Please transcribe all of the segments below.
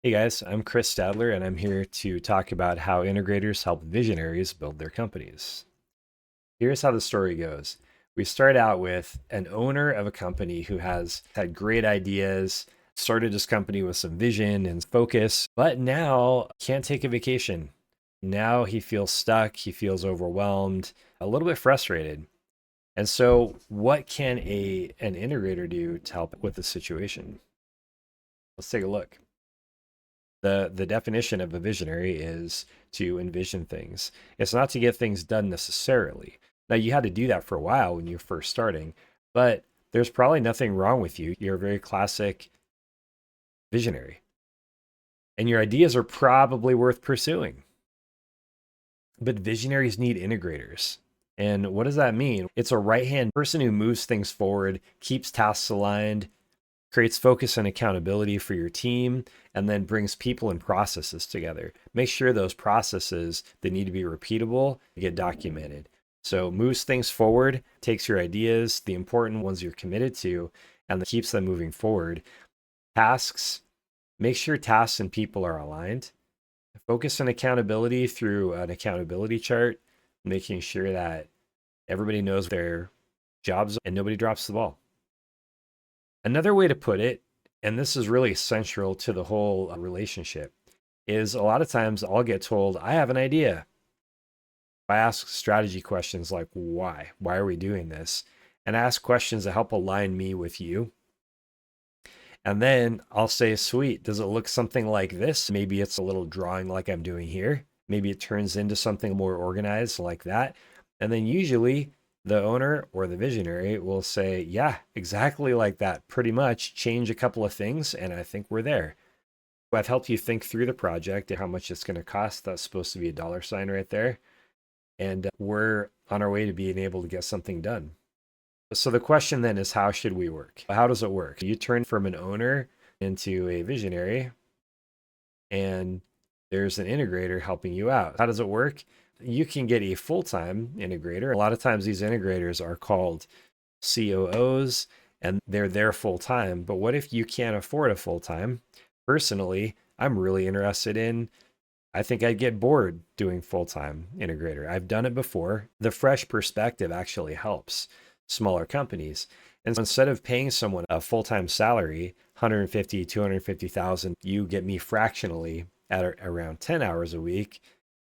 Hey guys, I'm Chris Stadler, and I'm here to talk about how integrators help visionaries build their companies. Here's how the story goes. We start out with an owner of a company who has had great ideas, started his company with some vision and focus, but now can't take a vacation. Now he feels stuck, he feels overwhelmed, a little bit frustrated. And so, what can an integrator do to help with the situation? Let's take a look. The definition of a visionary is to envision things. It's not to get things done necessarily. Now you had to do that for a while when you're first starting, but there's probably nothing wrong with you. You're a very classic visionary, and your ideas are probably worth pursuing. But visionaries need integrators. And what does that mean? It's a right hand person who moves things forward, keeps tasks aligned, creates focus and accountability for your team, and then brings people and processes together. Make sure those processes that need to be repeatable get documented. So moves things forward, takes your ideas, the important ones you're committed to, and keeps them moving forward. Tasks, make sure tasks and people are aligned. Focus on accountability through an accountability chart, making sure that everybody knows their jobs and nobody drops the ball. Another way to put it, and this is really central to the whole relationship, is a lot of times I'll get told, I have an idea. I ask strategy questions like, why? Why are we doing this? And I ask questions that help align me with you. And then I'll say, sweet, does it look something like this? Maybe it's a little drawing like I'm doing here. Maybe it turns into something more organized like that. And then usually the owner or the visionary will say, yeah, exactly like that. Pretty much change a couple of things, and I think we're there. I've helped you think through the project and how much it's going to cost. That's supposed to be a dollar sign right there. And we're on our way to being able to get something done. So the question then is, how should we work? How does it work? You turn from an owner into a visionary, and there's an integrator helping you out. How does it work? You can get a full-time integrator. A lot of times these integrators are called COOs, and they're there full-time. But what if you can't afford a full-time? Personally, I'm really interested in, I think I'd get bored doing full-time integrator. I've done it before. The fresh perspective actually helps smaller companies. And so instead of paying someone a full-time salary, 150, 250,000, you get me fractionally at around 10 hours a week,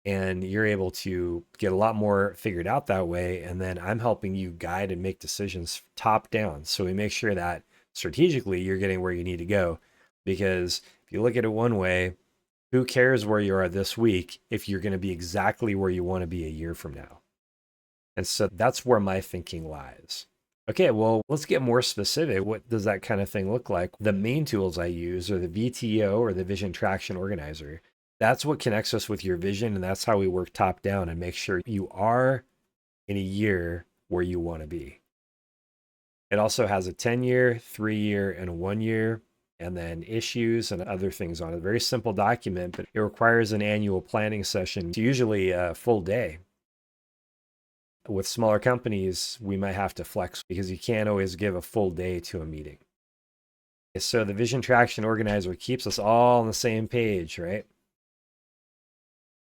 and you're able to get a lot more figured out that way. And then I'm helping you guide and make decisions top down. So we make sure that strategically you're getting where you need to go. Because if you look at it one way, who cares where you are this week if you're going to be exactly where you want to be a year from now? And so that's where my thinking lies. Okay, well, let's get more specific. What does that kind of thing look like? The main tools I use are the VTO, or the Vision Traction Organizer. That's what connects us with your vision, and that's how we work top down and make sure you are in a year where you want to be. It also has a 10-year, 3-year, and a 1-year, and then issues and other things on it. A very simple document, but it requires an annual planning session, usually a full day. With smaller companies, we might have to flex because you can't always give a full day to a meeting. So the Vision Traction Organizer keeps us all on the same page, right?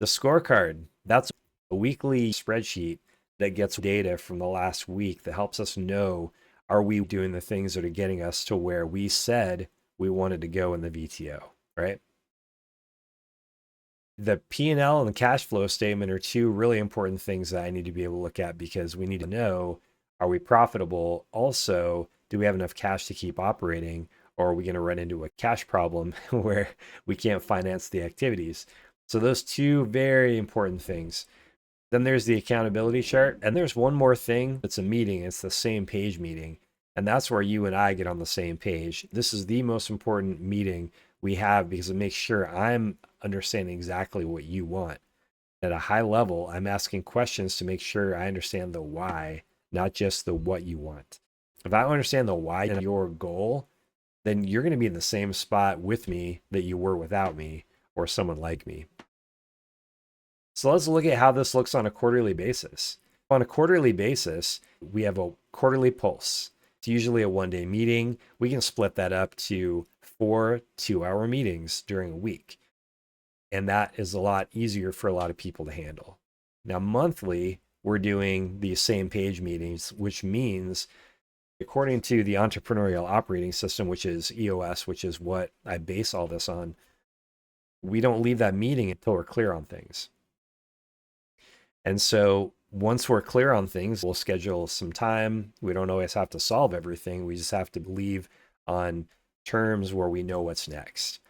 The scorecard, that's a weekly spreadsheet that gets data from the last week that helps us know, are we doing the things that are getting us to where we said we wanted to go in the VTO, right? The P&L and the cash flow statement are two really important things that I need to be able to look at, because we need to know, are we profitable? Also, do we have enough cash to keep operating, or are we going to run into a cash problem where we can't finance the activities? So those two very important things. Then there's the accountability chart, and there's one more thing. It's a meeting. It's the same page meeting, and that's where you and I get on the same page. This is the most important meeting we have because it makes sure I'm understanding exactly what you want. At a high level, I'm asking questions to make sure I understand the why, not just the what you want. If I understand the why and your goal, then you're going to be in the same spot with me that you were without me or someone like me. So let's look at how this looks on a quarterly basis. On a quarterly basis, we have a quarterly pulse. It's usually a 1-day meeting. We can split that up to 4 2-hour meetings during a week. And that is a lot easier for a lot of people to handle. Now, monthly, we're doing these same page meetings, which means, according to the Entrepreneurial Operating System, which is EOS, which is what I base all this on, we don't leave that meeting until we're clear on things. And so once we're clear on things, we'll schedule some time. We don't always have to solve everything. We just have to leave on terms where we know what's next.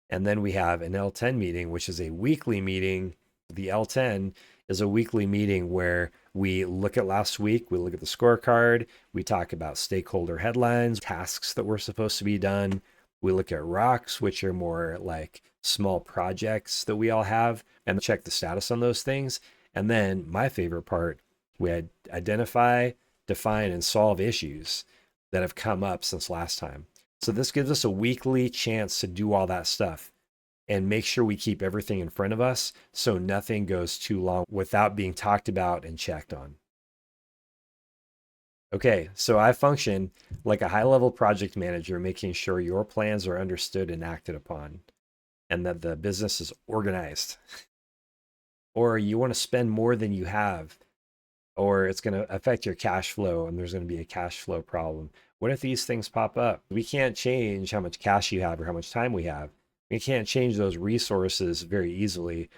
And then we have an L10 meeting, which is a weekly meeting. The L10 is a weekly meeting where we look at last week, we look at the scorecard, we talk about stakeholder headlines, tasks that were supposed to be done. We look at rocks, which are more like small projects that we all have, and check the status on those things. And then my favorite part, we identify, define, and solve issues that have come up since last time. So this gives us a weekly chance to do all that stuff and make sure we keep everything in front of us so nothing goes too long without being talked about and checked on. Okay, so I function like a high-level project manager, making sure your plans are understood and acted upon, and that the business is organized. Or you want to spend more than you have, or it's going to affect your cash flow and there's going to be a cash flow problem. What if these things pop up? We can't change how much cash you have or how much time we have. We can't change those resources very easily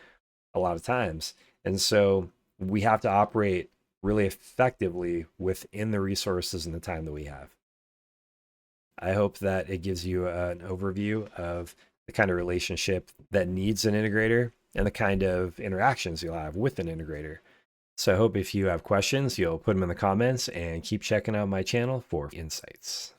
a lot of times. And so we have to operate really effectively within the resources and the time that we have. I hope that it gives you an overview of the kind of relationship that needs an integrator and the kind of interactions you'll have with an integrator. So I hope if you have questions, you'll put them in the comments and keep checking out my channel for insights.